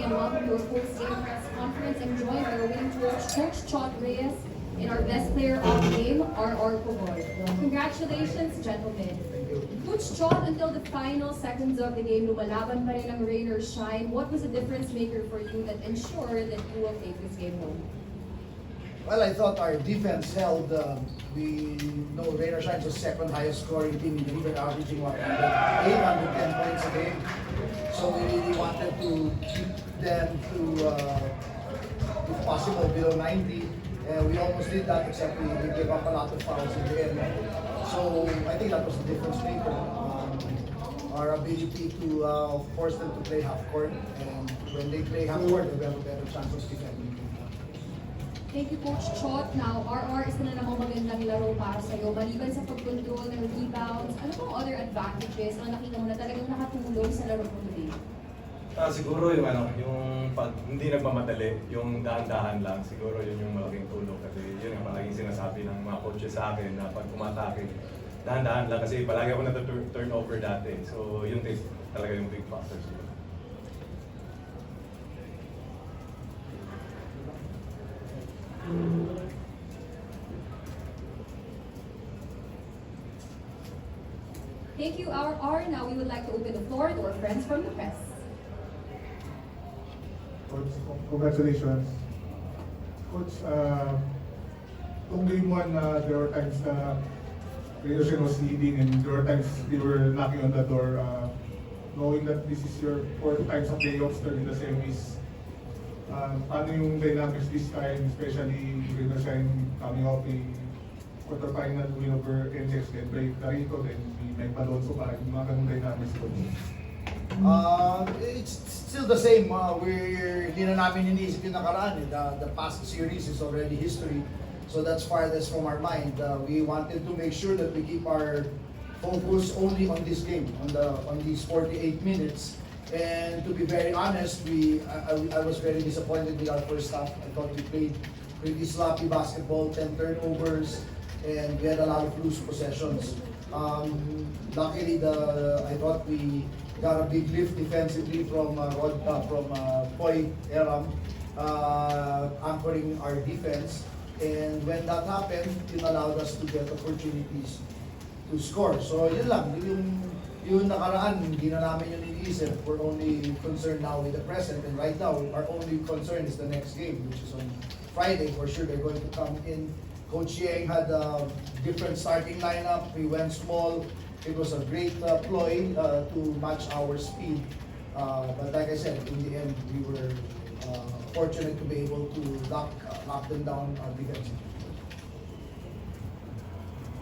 and welcome to our post-game press conference. I'm joined by our winning coach Chot Reyes, and our best player of the game, R.R. Pugoy. Congratulations, gentlemen. Coach Chot, until the final seconds of the game, lumalaban pa rin ang rain or shine. What was the difference maker for you that ensured that you will take this game home? Well, I thought our defense held. We know Rain or Shine was second highest scoring team in the league, averaging 810 points a game. So we really wanted to keep them to, if possible, below 90. And we almost did that, except we gave up a lot of fouls in the end. So I think that was the difference maker. Our ability to force them to play half court, and when they play half court, they have a better chance of defending. Thank you, Coach Chot. Now, RR, isa na namang magandang laro para sa'yo. Maliban sa pag-control ng rebounds, ano pong other advantages na nakita mo na talagang nakatulong sa laro mo today? Siguro yung pag hindi nagmamadali, yung dahan-dahan lang, siguro yun yung malaking tulong kasi yun yung palaging sinasabi ng mga coaches sa akin na pag kumatake, dahan-dahan lang kasi palagi ako na-turnover dati. So yun talaga yung big factor siguro. Thank you, RR. Now we would like to open the floor to our friends from the press. Coach, congratulations. Coach, kung game 1, there were times na Rayosin was leading and there were times they were knocking on the door. Knowing that this is your 4th time sa playoffs in the semis, paano yung dynamics this time, especially Rayosin coming off a quarterfinal win over NX, then break Tarito, then Mike Alonso, parang yung mga ganung dynamics ko. It's still the same. Hindi na namin iniisip yung nakaraan. The past series is already history. So that's farthest from our mind. We wanted to make sure that we keep our focus only on this game, on these 48 minutes. And to be very honest, I was very disappointed with our first half. I thought we played pretty sloppy basketball, 10 turnovers, and we had a lot of loose possessions. Luckily, I thought we got a big lift defensively from Poy Eram, anchoring our defense. And when that happened, it allowed us to get opportunities to score. So yun lang, yung nakaraan, hindi na namin yun iniisip. We're only concerned now with the present. And right now, our only concern is the next game, which is on Friday. For sure, they're going to come in. Coach Yang had a different starting lineup. We went small. It was a great ploy to match our speed. But like I said, in the end, we were fortunate to be able to lock them down defensively.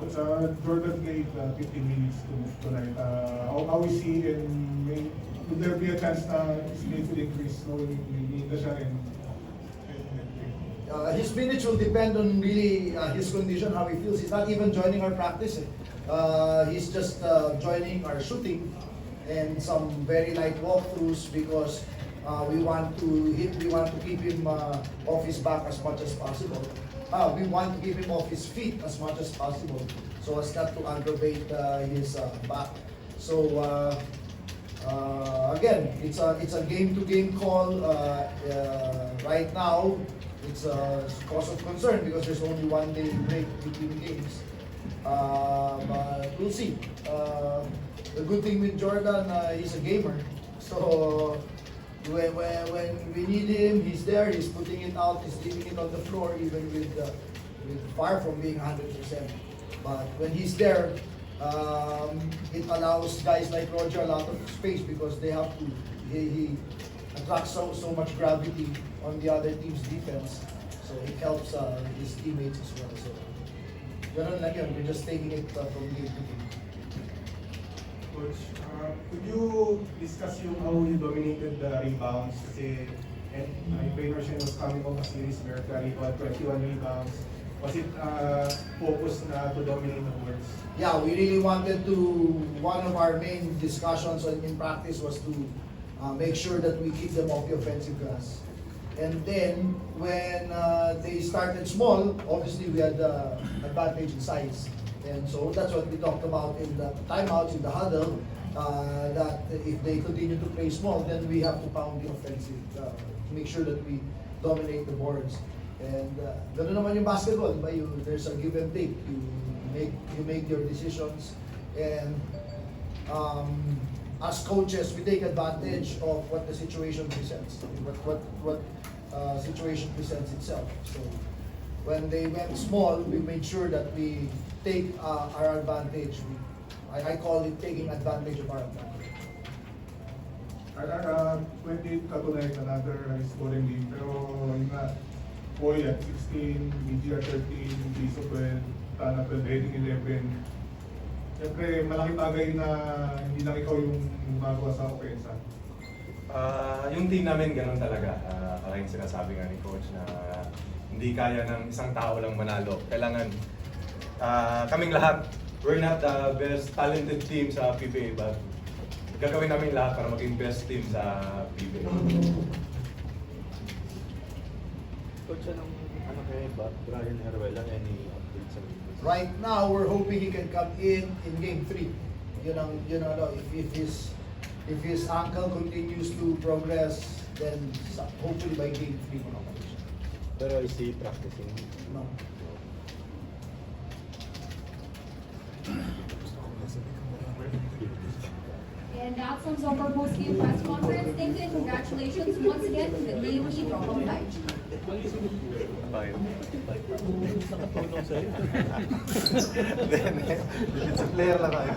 Jordan gave 15 minutes to move tonight. How we see and would there be a chance na his minutes will increase knowing hindi na siya rin? His minutes will depend on really his condition, how he feels. He's not even joining our practice. He's just joining our shooting and some very light walkthroughs because we want to keep him off his back as much as possible. We want to keep him off his feet as much as possible, so as not to aggravate his back. So again, it's a game-to-game call. Right now, it's a cause of concern because there's only 1 day break between games. But we'll see. The good thing with Jordan, he's a gamer. So when we need him, he's there. He's putting it out. He's leaving it on the floor, even with far from being 100%. But when he's there, it allows guys like Roger a lot of space because they have to. He attracts so much gravity on the other team's defense, so it helps his teammates as well. So, ganun lang yun. We're just taking it from game to game. Coach, could you discuss how you dominated the rebounds? Kasi Rayosin was coming off a series where Tarito had 21 rebounds. Was it focused na to dominate the boards? Yeah, we really wanted to. One of our main discussions in practice was to make sure that we keep them off the offensive glass. And then when they started small, obviously we had advantage in size. And so that's what we talked about in the timeouts, in the huddle. that if they continue to play small, then we have to pound the offensive to make sure that we dominate the boards. And gano'n naman yung basketball, di ba? There's a give and take. You make your decisions, and as coaches, we take advantage of what the situation presents, what situation presents itself. So when they went small, we made sure that we take our advantage. I call it taking advantage of our advantage. 28 Katunay, another high scoring game. Pero yun nga, Boy at 16, BG at 13, Piso 12, Tana 12, Heading 11. Siyempre, malaking bagay na hindi lang ikaw yung gumagawa sa opensa. Yung team namin ganun talaga. Parang yung sinasabi nga ni Coach na hindi kaya ng isang tao lang manalo. Kailangan kaming lahat, we're not the best talented team sa PBA, but gagawin namin lahat para maging best team sa PBA. Coach, ano kay Brian Heruela, any updates sa business? Right now, we're hoping he can come in game 3. Yun ang if his ankle continues to progress, then hopefully by game 3 makakabalik siya. Pero is he practicing? No. And that sums up our post-game press conference. Thank you and congratulations once again to the DOE Drop Light. Bye. Nakatulong sa'yo. Then, it's a player lang tayo.